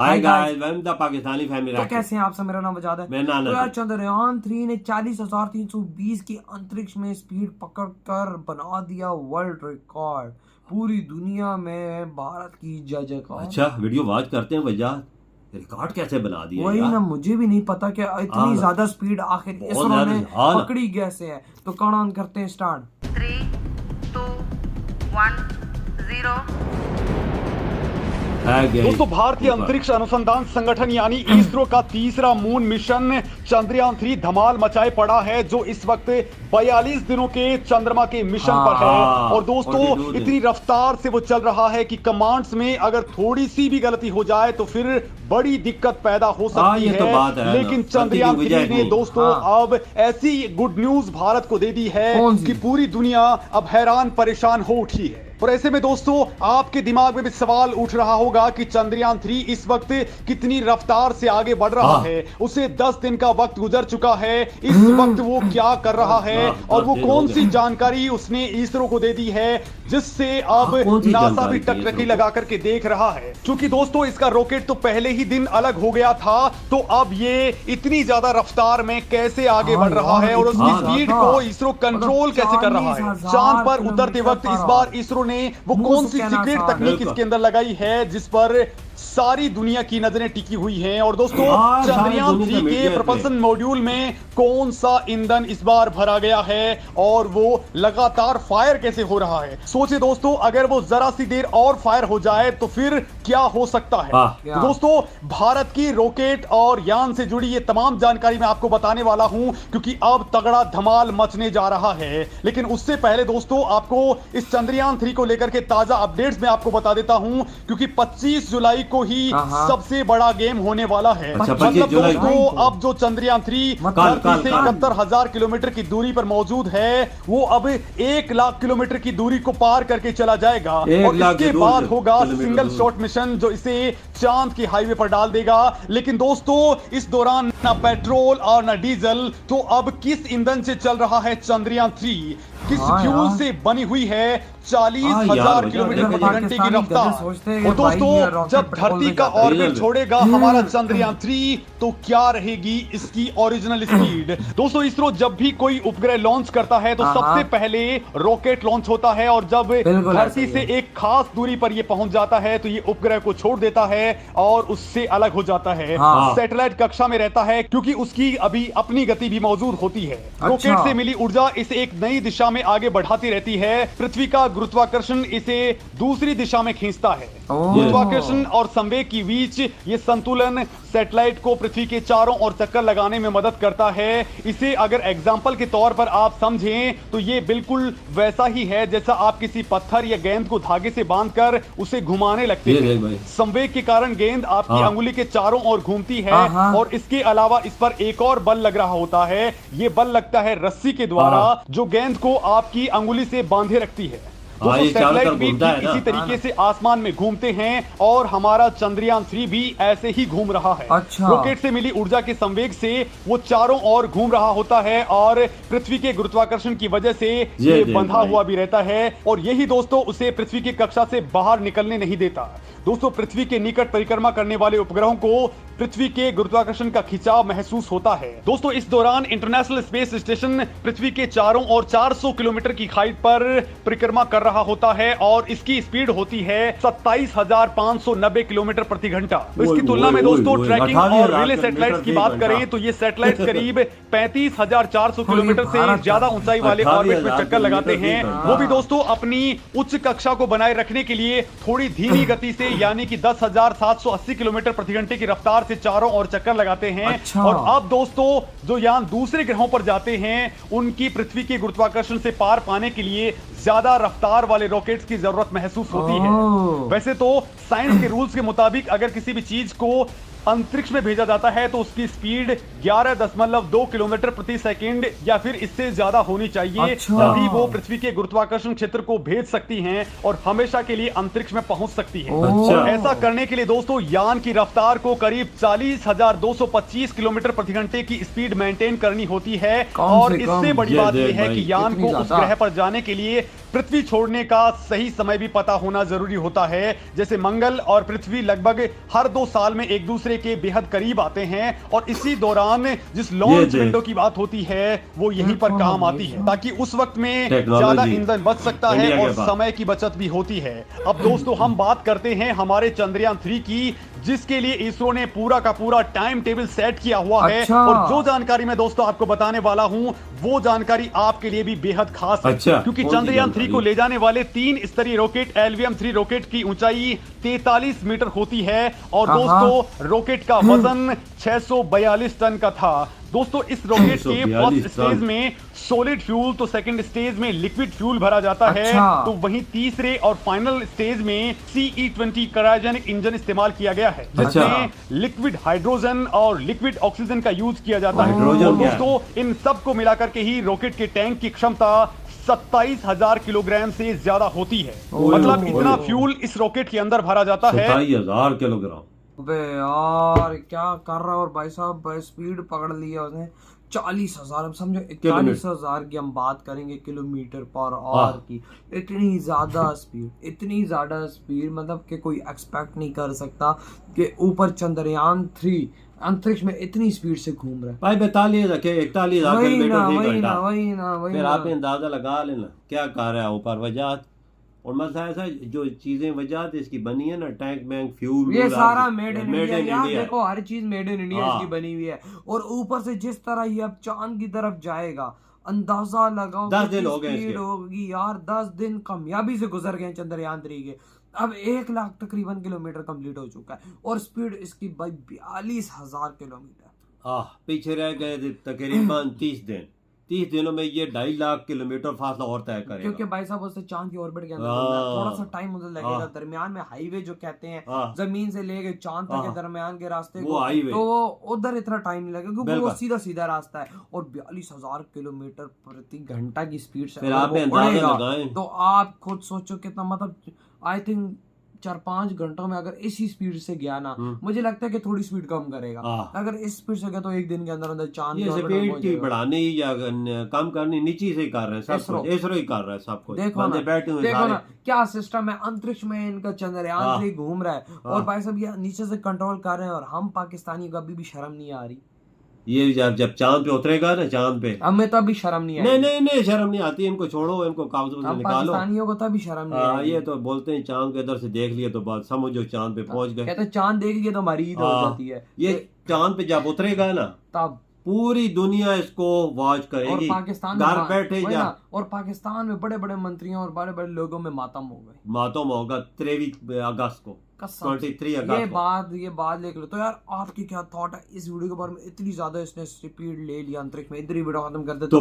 Hi guys, welcome the Pakistani family. तो कैसे हैं आप सब? मेरा नाम वजाद है। मैं नाना। तो यार चंद्रयान 3 ने 40,320 की अंतरिक्ष में स्पीड पकड़कर बना दिया वर्ल्ड रिकॉर्ड। पूरी दुनिया में भारत की जय जयकार। अच्छा, वीडियो वॉच करते हैं भैया। रिकॉर्ड कैसे बना दिया वही यार? ना, मुझे भी नहीं पता कि इतनी ज्यादा स्पीड आखिर बहुत इसरो ज्यादा, ने हाँ ना। पकड़ी कैसे है। तो काउंट करते हैं, स्टार्ट। 3, 2, 1, 0। दोस्तों, भारतीय अंतरिक्ष अनुसंधान संगठन यानी इसरो का तीसरा मून मिशन चंद्रयान 3 धमाल मचाए पड़ा है, जो इस वक्त 42 दिनों के चंद्रमा के मिशन पर है। और दोस्तों, इतनी रफ्तार से वो चल रहा है कि कमांड्स में अगर थोड़ी सी भी गलती हो जाए तो फिर बड़ी दिक्कत पैदा हो सकती ये है। तो बात है लेकिन चंद्रयान 3 ने दोस्तों अब ऐसी गुड न्यूज भारत को दे दी है कि पूरी दुनिया अब हैरान परेशान हो उठी है। और ऐसे में दोस्तों, आपके दिमाग में भी सवाल उठ रहा होगा कि चंद्रयान 3 इस वक्त कितनी रफ्तार से आगे बढ़ रहा है। उसे 10 दिन का वक्त गुजर चुका है। इस वक्त वो क्या कर रहा है और वो कौन सी जानकारी उसने इसरो को दे दी है जिससे अब नासा भी टकटकी लगा करके देख रहा है। क्योंकि दोस्तों, इसका रॉकेट तो पहले ही दिन अलग हो गया था, तो अब ये इतनी ज्यादा रफ्तार में कैसे आगे बढ़ रहा है और उसकी स्पीड को इसरो कंट्रोल कैसे कर रहा है। चांद पर उतरते वक्त इस बार इसरो ने वो कौन सी सीक्रेट तकनीक इसके अंदर लगाई है जिस पर सारी दुनिया की नजरें टिकी हुई हैं। और दोस्तों, चंद्रयान 3 के प्रपल्सन मॉड्यूल में कौन सा ईंधन इस बार भरा गया है और वो लगातार फायर कैसे हो रहा है। सोचिए दोस्तों, अगर वो जरा सी देर और फायर हो जाए तो फिर क्या हो सकता है। तो दोस्तों, भारत की रॉकेट और यान से जुड़ी ये तमाम जानकारी मैं आपको बताने वाला हूं, क्योंकि अब तगड़ा धमाल मचने जा रहा है। लेकिन उससे पहले दोस्तों, आपको इस चंद्रयान 3 को लेकर के ताजा अपडेट्स मैं आपको बता देता हूं, क्योंकि 25 जुलाई को ही सबसे बड़ा गेम होने वाला है। मतलब दोस्तों, अब जो चंद्रयान 3 धरती से 71,000 किलोमीटर की दूरी पर मौजूद है, वो अब 1 लाख किलोमीटर की दूरी को पार करके चला जाएगा। और इसके बाद होगा सिंगल शॉट मिशन जो इसे चांद की हाईवे पर डाल देगा। लेकिन दोस्तों, इस दौरान ना पेट्रोल और ना डीजल, तो अब किस ईंधन से चल रहा है चंद्रयान 3, किस फ्यूल से बनी हुई है 40,000 किलोमीटर प्रति घंटे की रफ्तार। और दोस्तों, जब धरती का ऑर्बिट छोड़ेगा हमारा चंद्रयान 3, तो क्या रहेगी इसकी ओरिजिनल स्पीड। दोस्तों, इसरो जब भी कोई उपग्रह लॉन्च करता है तो सबसे पहले रॉकेट लॉन्च होता है, और जब धरती से एक खास दूरी पर यह पहुंच जाता है तो ये उपग्रह को छोड़ देता है और उससे अलग हो जाता है। सैटेलाइट कक्षा में रहता है, क्योंकि उसकी अभी अपनी गति भी मौजूद होती है। रॉकेट से मिली ऊर्जा इसे एक नई दिशा में आगे बढ़ाती रहती है। पृथ्वी का गुरुत्वाकर्षण इसे दूसरी दिशा में खींचता है। गुरुत्वाकर्षण और संवेग के बीच ये संतुलन सैटेलाइट को पृथ्वी के चारों ओर चक्कर लगाने में मदद करता है। इसे अगर एग्जाम्पल के तौर पर आप समझें तो ये बिल्कुल वैसा ही है जैसा आप किसी पत्थर या गेंद को धागे से बांधकर उसे घुमाने लगते हैं। संवेग के कारण गेंद आपकी अंगुली के चारों ओर घूमती है, और इसके अलावा इस पर एक और बल लग रहा होता है। ये बल लगता है रस्सी के द्वारा, जो गेंद को आपकी अंगुली से बांधे रखती है। दोस्तों, सैटेलाइट भी इसी तरीके से आसमान में घूमते हैं, और हमारा चंद्रयान 3 भी ऐसे ही घूम रहा है। रॉकेट से मिली ऊर्जा के संवेग से वो चारों ओर घूम रहा होता है, और पृथ्वी के गुरुत्वाकर्षण की वजह से ये बंधा हुआ भी रहता है, और यही दोस्तों उसे पृथ्वी की कक्षा से बाहर निकलने नहीं देता। दोस्तों, पृथ्वी के निकट परिक्रमा करने वाले उपग्रहों को पृथ्वी के गुरुत्वाकर्षण का खिंचाव महसूस होता है। दोस्तों, इस दौरान इंटरनेशनल स्पेस स्टेशन पृथ्वी के चारों ओर 400 किलोमीटर की हाइट पर परिक्रमा कर रहा होता है, और इसकी स्पीड होती है 27,590 किलोमीटर प्रति घंटा। तो इसकी तुलना में दोस्तों, ट्रैकिंग और रिले सैटेलाइट्स की बात करें तो ये सैटेलाइट करीब 35,400 किलोमीटर से ज्यादा ऊंचाई वाले ऑर्बिट में चक्कर लगाते हैं। वो भी दोस्तों अपनी उच्च कक्षा को बनाए रखने के लिए थोड़ी धीमी गति से, यानी कि 10,780 किलोमीटर प्रति घंटे की रफ्तार से चारों ओर चक्कर लगाते हैं। और अब दोस्तों, जो यान दूसरे ग्रहों पर जाते हैं, उनकी पृथ्वी के गुरुत्वाकर्षण से पार पाने के लिए ज्यादा रफ्तार वाले रॉकेट्स की जरूरत महसूस होती है। वैसे तो साइंस के रूल्स के मुताबिक अगर किसी भी चीज को अंतरिक्ष में भेजा जाता है तो उसकी स्पीड 11.2 किलोमीटर प्रति सेकंड या फिर इससे ज्यादा होनी चाहिए, तभी वो पृथ्वी के गुरुत्वाकर्षण क्षेत्र को भेज सकती हैं और हमेशा के लिए अंतरिक्ष में पहुंच सकती हैं। और ऐसा करने के लिए दोस्तों, यान की रफ्तार को करीब 40,225 किलोमीटर प्रति घंटे की स्पीड मेंटेन करनी होती है। और इससे बड़ी बात यह है कि यान को उस ग्रह पर जाने के लिए पृथ्वी छोड़ने का सही समय भी पता होना जरूरी होता है। जैसे मंगल और पृथ्वी लगभग हर 2 साल में एक दूसरे के बेहद करीब आते हैं और इसी दौरान जिस लॉन्च विंडो की बात होती है वो यहीं पर काम आती है, ताकि उस वक्त में ज्यादा ईंधन बच सकता है और समय की बचत भी होती है। अब दोस्तों हम बात करते हैं हमारे चंद्रयान 3 की, जिसके लिए इसरो ने पूरा का पूरा टाइम टेबल सेट किया हुआ है। और जो जानकारी मैं दोस्तों आपको बताने वाला हूं वो जानकारी आपके लिए भी बेहद खास है। क्योंकि चंद्रयान 3 को ले जाने वाले 3 स्तरीय रॉकेट LVM-3 रॉकेट की ऊंचाई 43 मीटर होती है और दोस्तों रॉकेट का वजन 642 टन का था। दोस्तों इस रॉकेट के फर्स्ट स्टेज में सॉलिड फ्यूल तो सेकंड स्टेज में लिक्विड फ्यूल भरा जाता है, तो वहीं तीसरे और फाइनल स्टेज में CE-20 क्रायोजेनिक इंजन इस्तेमाल किया गया है, जिसमें लिक्विड हाइड्रोजन और लिक्विड ऑक्सीजन का यूज किया जाता है। और दोस्तों इन सब को मिलाकर के ही रॉकेट के टैंक की क्षमता 27,000 किलोग्राम से ज्यादा होती है। मतलब इतना फ्यूल इस रॉकेट के अंदर भरा जाता है। 27,000 किलोग्राम। अबे यार क्या कर रहा है। और भाई साहब स्पीड पकड़ लिया उसने 40,000। अब समझो 41,000 की हम बात करेंगे किलोमीटर पर आवर की। इतनी ज्यादा स्पीड मतलब कि कोई एक्सपेक्ट नहीं कर सकता कि ऊपर चंद्रयान 3 अंतरिक्ष में इतनी स्पीड से घूम रहा है। भाई 41,000 किलोमीटर वही ना फिर आप अंदाजा लगा लेना क्या कर रहा है ऊपर। वजह और मसला ऐसा जो चीजें वजह इसकी बनी है ना, टैंक बैंक फ्यूल, ये सारा मेड इन इंडिया। देखो हर चीज मेड इन इंडिया इसकी बनी हुई है। और ऊपर से जिस तरह ये अब चांद की तरफ जाएगा, अंदाजा लगाओ 10 दिन हो गए स्पीड होगी यार। 10 दिन कामयाबी से गुजर गए चंद्रयान 3 के। अब 1 लाख तकरीबन किलोमीटर कंप्लीट हो चुका है और स्पीड इसकी भाई 42,000 किलोमीटर। पीछे रह गए तकरीबन 30 दिन। 30 दिनों में ये 2.5 लाख किलोमीटर फासला और तय करेगा। क्योंकि भाई साहब उससे चांद की ऑर्बिट के अंदर थोड़ा सा टाइम उधर लगेगा। दरमियान में हाईवे जो कहते हैं, जमीन से लेके चांद तक के दरमियान के रास्ते को, तो वो उधर इतना टाइम नहीं लगेगा क्योंकि वो सीधा सीधा रास्ता है। और 42,000 किलोमीटर प्रति घंटा की स्पीड से तो आप खुद सोचो कितना, मतलब आई थिंक 4-5 घंटों में अगर इसी स्पीड से गया ना, मुझे लगता है कि थोड़ी स्पीड कम करेगा। अगर इस स्पीड से गया तो 1 दिन के अंदर अंदर चांद ये स्पीड की बढ़ानी या कम करनी नीचे से कर रहे हैं सब कुछ। इसरो ही कर रहा है सब कुछ। देखो ना क्या सिस्टम है। अंतरिक्ष में इनका चंद्रयान 3 घूम रहा है और भाई साहब ये नीचे से कंट्रोल कर रहे हैं और हम पाकिस्तानी को अभी भी शर्म नहीं आ रही। ये जब चांद पे उतरेगा ना, चांद पे हमें तो अभी शर्म नहीं आई। नहीं शर्म नहीं आती। इनको छोड़ो, इनको कागजों से निकालो। पाकिस्तानियों को तो अभी शर्म नहीं आई। ये तो बोलते हैं चांद के इधर से देख लिए तो बात समझो चांद पे पहुंच गए। कहते चांद देख लिए तो हमारी ईद हो जाती है। ये चांद पे जब उतरेगा ना तब पूरी दुनिया इसको वॉच करेगी। और पाकिस्तान घर बैठे और पाकिस्तान में बड़े बड़े मंत्रियों और बड़े बड़े लोगों में मातम होगा 23 अगस्त को। 23 अगस्त ये बात लेकर। तो यार आपकी क्या थॉट है इस वीडियो के बारे में? इतनी ज्यादा इसने स्पीड ले लिया अंतरिक्ष में। इधर ही वीडियो खत्म कर दे तो